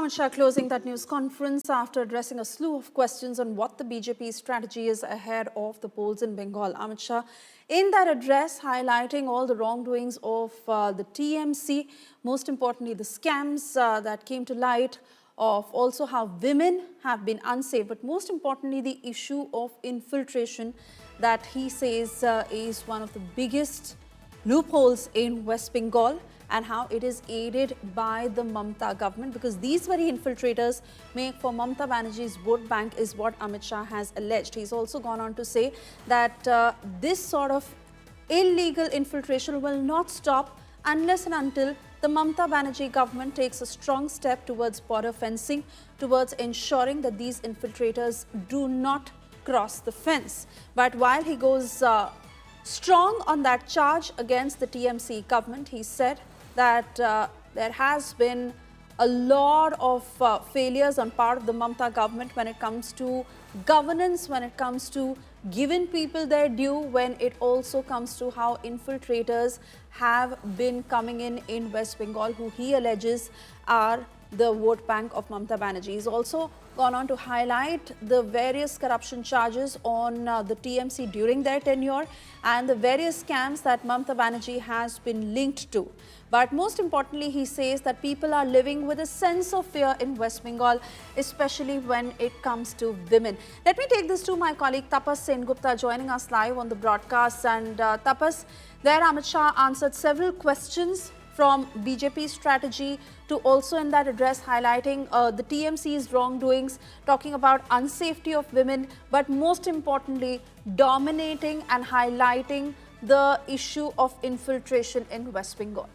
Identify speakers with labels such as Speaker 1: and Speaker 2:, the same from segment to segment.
Speaker 1: Amit Shah closing that news conference after addressing a slew of questions on what the BJP's strategy is ahead of the polls in Bengal. Amit Shah, in that address, highlighting all the wrongdoings of the TMC, most importantly, the scams that came to light, of also how women have been unsafe, but most importantly, the issue of infiltration that he says is one of the biggest loopholes in West Bengal, and how it is aided by the Mamata government, because these very infiltrators make for Mamata Banerjee's vote bank, is what Amit Shah has alleged. He's also gone on to say that this sort of illegal infiltration will not stop unless and until the Mamata Banerjee government takes a strong step towards border fencing, towards ensuring that these infiltrators do not cross the fence. But while he goes strong on that charge against the TMC government, he said that there has been a lot of failures on part of the Mamata government when it comes to governance, when it comes to giving people their due, when it also comes to how infiltrators have been coming in West Bengal, who he alleges are the vote bank of Mamata Banerjee. He's also gone on to highlight the various corruption charges on the TMC during their tenure and the various scams that Mamata Banerjee has been linked to. But most importantly, he says that people are living with a sense of fear in West Bengal, especially when it comes to women. Let me take this to my colleague Tapas Sengupta joining us live on the broadcast. And Tapas, there Amit Shah answered several questions from BJP's strategy to also in that address highlighting the TMC's wrongdoings, talking about unsafety of women, but most importantly, dominating and highlighting the issue of infiltration in West Bengal.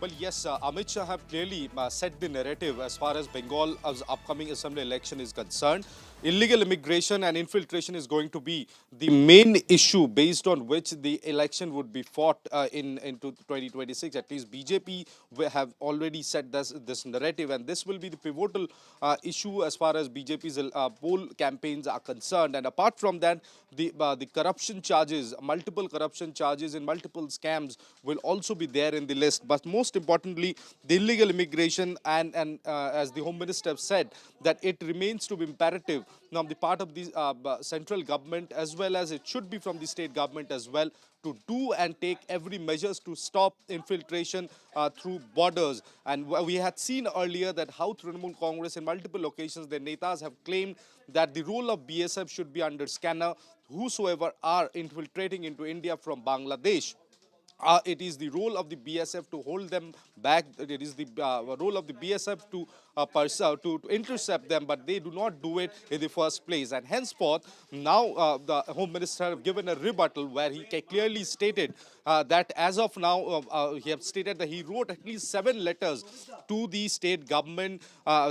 Speaker 2: Well, yes, Amit Shah have clearly set the narrative as far as Bengal's upcoming assembly election is concerned. Illegal immigration and infiltration is going to be the main issue based on which the election would be fought into 2026. At least BJP have already set this narrative, and this will be the pivotal issue as far as BJP's poll campaigns are concerned. And apart from that, the corruption charges, multiple corruption charges and multiple scams will also be there in the list. But most importantly, the illegal immigration and as the Home Minister said, that it remains to be imperative on the part of the central government, as well as it should be from the state government as well, to do and take every measures to stop infiltration through borders. And we had seen earlier that how Trinamool Congress in multiple occasions, their netas have claimed that the role of BSF should be under scanner whosoever are infiltrating into India from Bangladesh. It is the role of the BSF to hold them back. It is the role of the BSF to intercept them, but they do not do it in the first place. And henceforth, now the Home Minister have given a rebuttal where he clearly stated that as of now, he has stated that he wrote at least 7 letters to the state government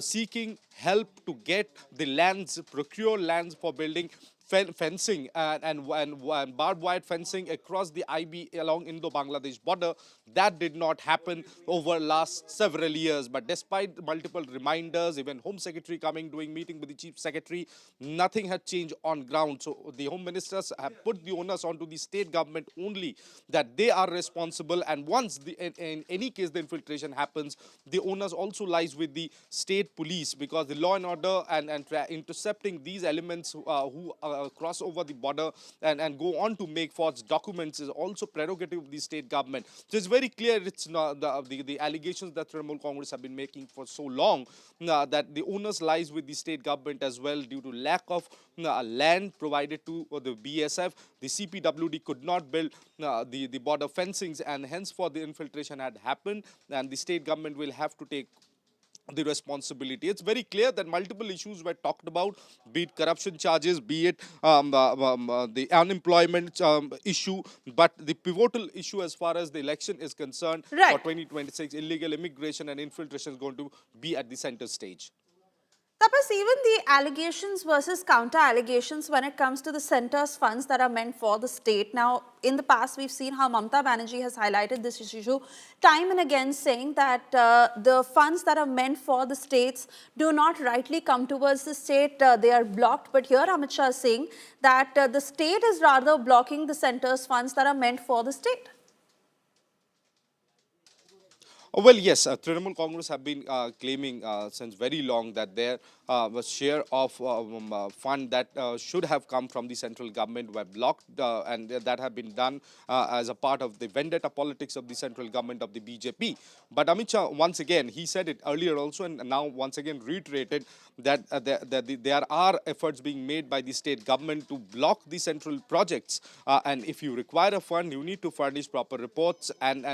Speaker 2: seeking help to get the lands, procure lands for building fencing and barbed wire fencing across the IB along Indo-Bangladesh border. That did not happen over last several years. But despite multiple reminders, even Home Secretary coming, doing meeting with the Chief Secretary, nothing had changed on ground. So the Home Ministers have put the onus onto the state government only, that they are responsible. And once in any case the infiltration happens, the onus also lies with the state police, because the law and order and intercepting these elements who cross over the border and go on to make false documents is also prerogative of the state government. So it's very clear it's not the allegations that Trinamool Congress have been making for so long that the onus lies with the state government as well, due to lack of land provided to the BSF. The CPWD could not build the border fencings, and henceforth the infiltration had happened, and the state government will have to take the responsibility. It's very clear that multiple issues were talked about, be it corruption charges, be it the unemployment issue, but the pivotal issue as far as the election is concerned for 2026, illegal immigration and infiltration is going to be at the center stage.
Speaker 1: Tapas, even the allegations versus counter-allegations when it comes to the centre's funds that are meant for the state. Now, in the past, we've seen how Mamata Banerjee has highlighted this issue time and again, saying that the funds that are meant for the states do not rightly come towards the state. They are blocked. But here, Amit Shah is saying that the state is rather blocking the centre's funds that are meant for the state.
Speaker 2: Well, yes, Trinamool Congress have been claiming since very long that their was share of fund that should have come from the central government were blocked, and that have been done as a part of the vendetta politics of the central government of the BJP. But Amit Shah, once again, he said it earlier also, and now once again reiterated that there are efforts being made by the state government to block the central projects. And if you require a fund, you need to furnish proper reports and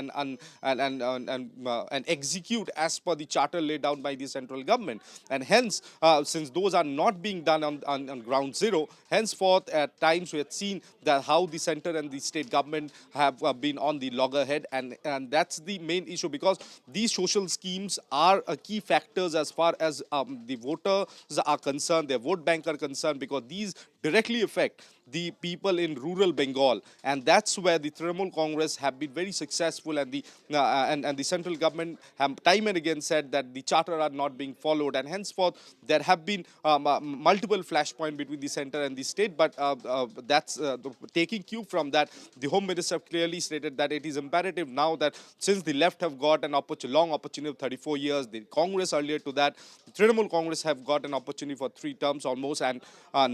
Speaker 2: execute as per the charter laid down by the central government. And hence, since those are not being done on ground zero, henceforth at times we have seen that how the center and the state government have been on the loggerhead, and that's the main issue, because these social schemes are key factors as far as the voters are concerned, their vote bank are concerned, because these directly affect the people in rural Bengal, and that's where the Trinamool Congress have been very successful, and the central government have time and again said that the charter are not being followed, and henceforth there have been multiple flashpoints between the center and the state. But that's taking cue from that, the Home Minister clearly stated that it is imperative now that since the left have got an long opportunity of 34 years, the Congress earlier to that, the Trinamool Congress have got an opportunity for 3 terms almost, and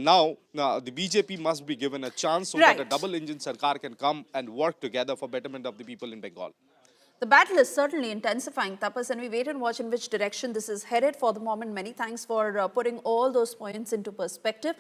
Speaker 2: now the BJP must be given a chance so that a
Speaker 1: Right.
Speaker 2: double engine Sarkar can come and work together for betterment of the people in Bengal.
Speaker 1: The battle is certainly intensifying, Tapas, and we wait and watch in which direction this is headed. For the moment, many thanks for putting all those points into perspective.